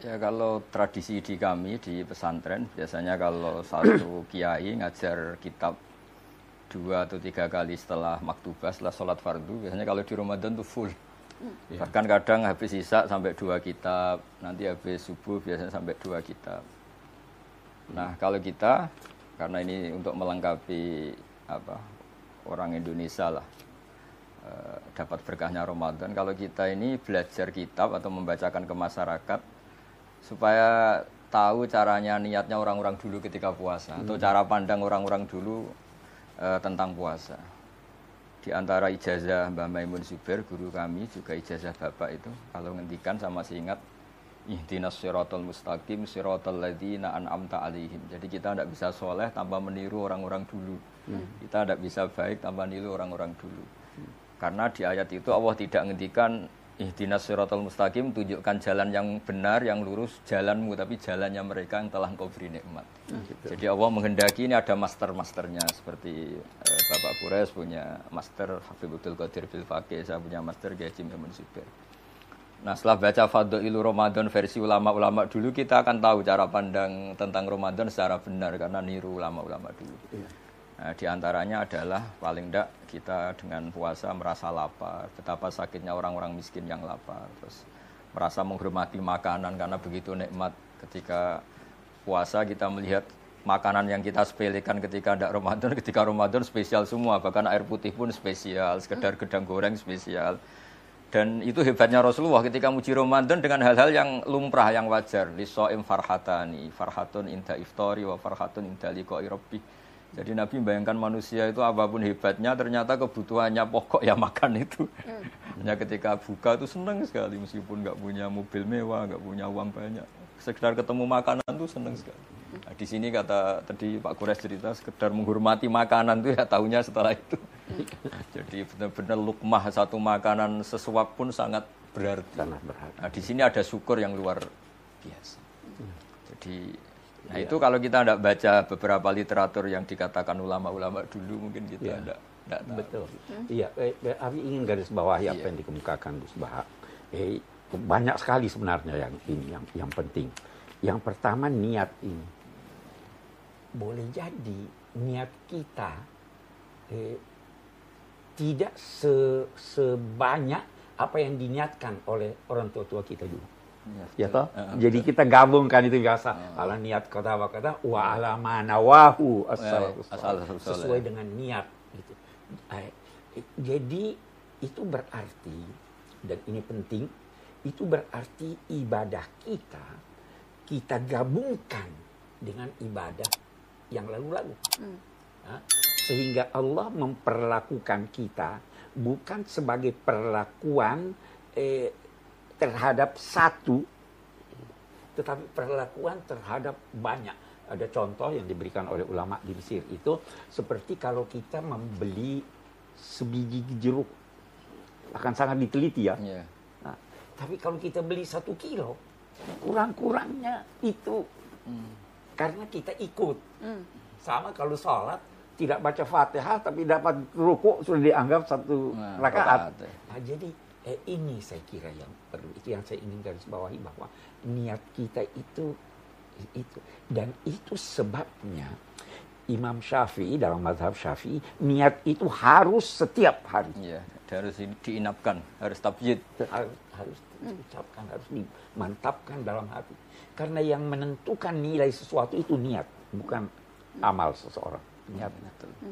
Ya kalau tradisi di kami di pesantren biasanya kalau satu kiai ngajar kitab 2 atau 3 kali setelah maktubah, setelah sholat fardu, biasanya kalau di Ramadan tuh full. Bahkan kadang habis isya sampai 2 kitab, nanti habis subuh biasanya sampai 2 kitab. Nah kalau kita, karena ini untuk melengkapi orang Indonesia lah, dapat berkahnya Ramadan, kalau kita ini belajar kitab atau membacakan ke masyarakat supaya tahu caranya, niatnya orang-orang dulu ketika puasa atau cara pandang orang-orang dulu tentang puasa. Di antara ijazah Mbah Maimun Zubair, guru kami, juga ijazah bapak itu, kalau ngendikan sama masih ingat, ihdinas siratal mustaqim siratal ladzina an'amta alaihim. Jadi kita tidak bisa soleh tanpa meniru orang-orang dulu. Kita tidak bisa baik tanpa meniru orang-orang dulu. Karena di ayat itu Allah tidak ngendikan ihdinas siratal mustaqim, tunjukkan jalan yang benar, yang lurus, jalanmu, tapi jalannya mereka yang telah engkau beri nikmat. Jadi Allah menghendaki ini ada master-masternya, seperti Bapak Quraisy punya master Habibul Qadir Bil Faqih, saya punya master Kiai Haji Maimun Zubair. Nah setelah baca Fadhailu Ramadan versi ulama-ulama dulu, kita akan tahu cara pandang tentang Ramadan secara benar, karena niru ulama-ulama dulu. Nah, di antaranya adalah paling tidak kita dengan puasa merasa lapar, betapa sakitnya orang-orang miskin yang lapar, terus merasa menghormati makanan karena begitu nikmat. Ketika puasa kita melihat makanan yang kita sepelekan ketika tidak Ramadan, ketika Ramadan spesial semua, bahkan air putih pun spesial, sekedar gedang goreng spesial. Dan itu hebatnya Rasulullah ketika muji Ramadan dengan hal-hal yang lumrah, yang wajar. Lisoim farhatani, farhatun inda iftari wa farhatun inda liqa'i rabbih. Jadi Nabi membayangkan manusia itu apapun hebatnya, ternyata kebutuhannya pokok ya makan itu. Hanya ketika buka itu senang sekali, meskipun nggak punya mobil mewah, nggak punya uang banyak. Sekedar ketemu makanan itu senang sekali. Nah, di sini kata tadi Pak Quraisy cerita, sekedar menghormati makanan itu ya tahunya setelah itu. Jadi benar-benar lukmah satu makanan sesuap pun sangat berarti. Nah, di sini ada syukur yang luar biasa. Jadi nah itu kalau kita tidak baca beberapa literatur yang dikatakan ulama-ulama dulu, mungkin kita tidak tahu. Betul. Iya, Abi ingin garis bawahi apa yang dikemukakan Gus Baha. Banyak sekali sebenarnya yang penting. Yang pertama niat ini. Boleh jadi niat kita tidak sebanyak apa yang diniatkan oleh orang tua-tua kita dulu. Ya toh? Jadi kita gabungkan itu biasa. Ala niat kata wa ala manawahu sesuai dengan niat gitu. Jadi itu berarti, dan ini penting, itu berarti ibadah kita gabungkan dengan ibadah yang lalu-lalu. Sehingga Allah memperlakukan kita bukan sebagai perlakuan terhadap satu, tetapi perlakuan terhadap banyak. Ada contoh yang diberikan oleh ulama di Mesir itu, seperti kalau kita membeli sebiji jeruk, akan sangat diteliti ya. Nah, tapi kalau kita beli 1 kilo, kurang-kurangnya itu, karena kita ikut. Sama kalau sholat, tidak baca Fatihah, tapi dapat rukuk sudah dianggap 1 rakaat. Nah, jadi ini saya kira yang perlu, itu yang saya ingin garis bawahi, bahwa niat kita itu, dan itu sebabnya Imam Syafi'i dalam mazhab Syafi'i, niat itu harus setiap hari. Iya, harus diinapkan, harus tabyid. Harus diucapkan, harus dimantapkan dalam hati. Karena yang menentukan nilai sesuatu itu niat, bukan amal seseorang. Niat.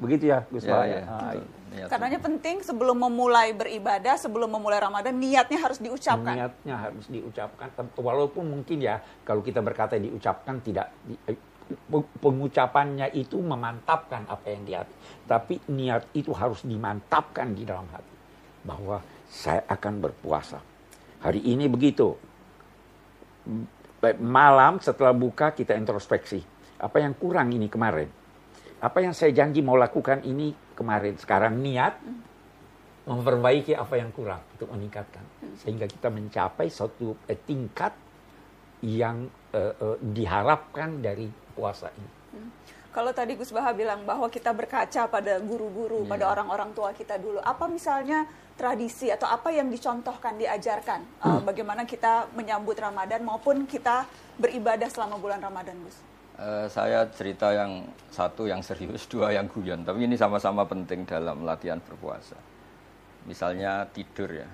Begitu ya Gus Baha. Karenanya penting sebelum memulai beribadah, sebelum memulai Ramadan, niatnya harus diucapkan. Niatnya harus diucapkan, walaupun mungkin ya kalau kita berkata diucapkan, tidak pengucapannya itu memantapkan apa yang di hati, tapi niat itu harus dimantapkan di dalam hati, bahwa saya akan berpuasa hari ini. Begitu malam setelah buka kita introspeksi, apa yang kurang ini kemarin. Apa yang saya janji mau lakukan ini kemarin. Sekarang niat memperbaiki apa yang kurang untuk meningkatkan. Sehingga kita mencapai suatu tingkat yang diharapkan dari puasa ini. Kalau tadi Gus Baha bilang bahwa kita berkaca pada guru-guru, pada orang-orang tua kita dulu. Apa misalnya tradisi atau apa yang dicontohkan, diajarkan, bagaimana kita menyambut Ramadan maupun kita beribadah selama bulan Ramadan, Gus? Saya cerita yang satu yang serius, dua yang guyon. Tapi ini sama-sama penting dalam latihan berpuasa. Misalnya tidur ya.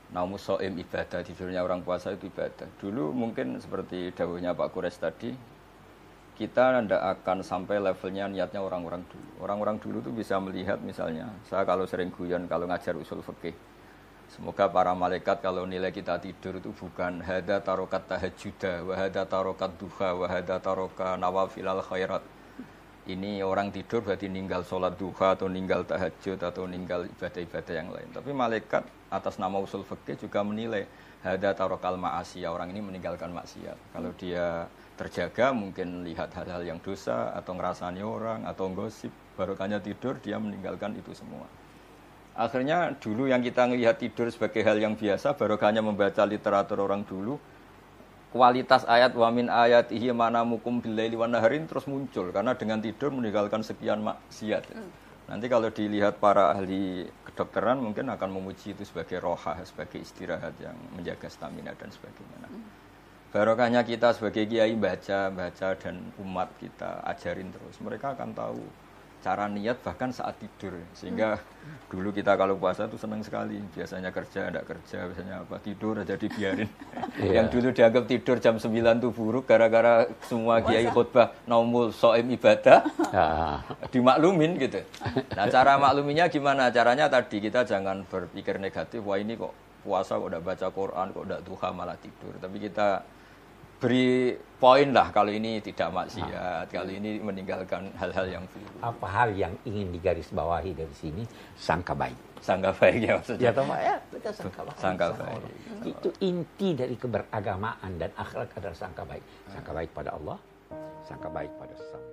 Naumus so'im ibadah, tidurnya orang puasa itu ibadah. Dulu mungkin seperti dawuhnya Pak Kures tadi, kita tidak akan sampai levelnya niatnya orang-orang dulu. Orang-orang dulu tuh bisa melihat misalnya, saya kalau sering guyon kalau ngajar usul fikih, semoga para malaikat kalau nilai kita tidur itu bukan hada tarokat tahajjuda, wa hada tarokat duha, wa hada taroka nawafilal khairat. Ini orang tidur berarti ninggal sholat duha atau ninggal tahajud atau ninggal ibadah-ibadah yang lain. Tapi malaikat atas nama usul fikih juga menilai hada tarokal ma'asiyah, orang ini meninggalkan maksiat. Kalau dia terjaga mungkin lihat hal-hal yang dosa atau ngerasani orang atau gosip, barokahnya tidur dia meninggalkan itu semua. Akhirnya dulu yang kita melihat tidur sebagai hal yang biasa, barokahnya membaca literatur orang dulu, kualitas ayat wa min ayatihi manamukum billaili wan naharin terus muncul karena dengan tidur meninggalkan sekian maksiat. Nanti kalau dilihat para ahli kedokteran mungkin akan memuji itu sebagai rohah, sebagai istirahat yang menjaga stamina dan sebagainya. Nah, barokahnya kita sebagai kiai baca dan umat kita ajarin terus. Mereka akan tahu cara niat bahkan saat tidur. Sehingga dulu kita kalau puasa itu senang sekali. Biasanya kerja, tidak kerja, biasanya apa tidur aja dibiarin. Yang dulu dianggap tidur jam 9 itu buruk gara-gara semua kiai khutbah naumul so'im ibadah. Dimaklumin gitu. Nah cara makluminya gimana? Caranya tadi kita jangan berpikir negatif. Wah ini kok puasa kok udah baca Quran, kok udah duha malah tidur. Tapi kita beri poin lah kalau ini tidak maksiat, kalau ini meninggalkan hal-hal yang buruk. Apa hal yang ingin digarisbawahi dari sini? Sangka baik. Sangka baik ya maksudnya. Ya toh Pak ya, kita sangka baik. Sangka baik. Itu inti dari keberagamaan dan akhlak adalah sangka baik. Sangka baik pada Allah, sangka baik pada sesama.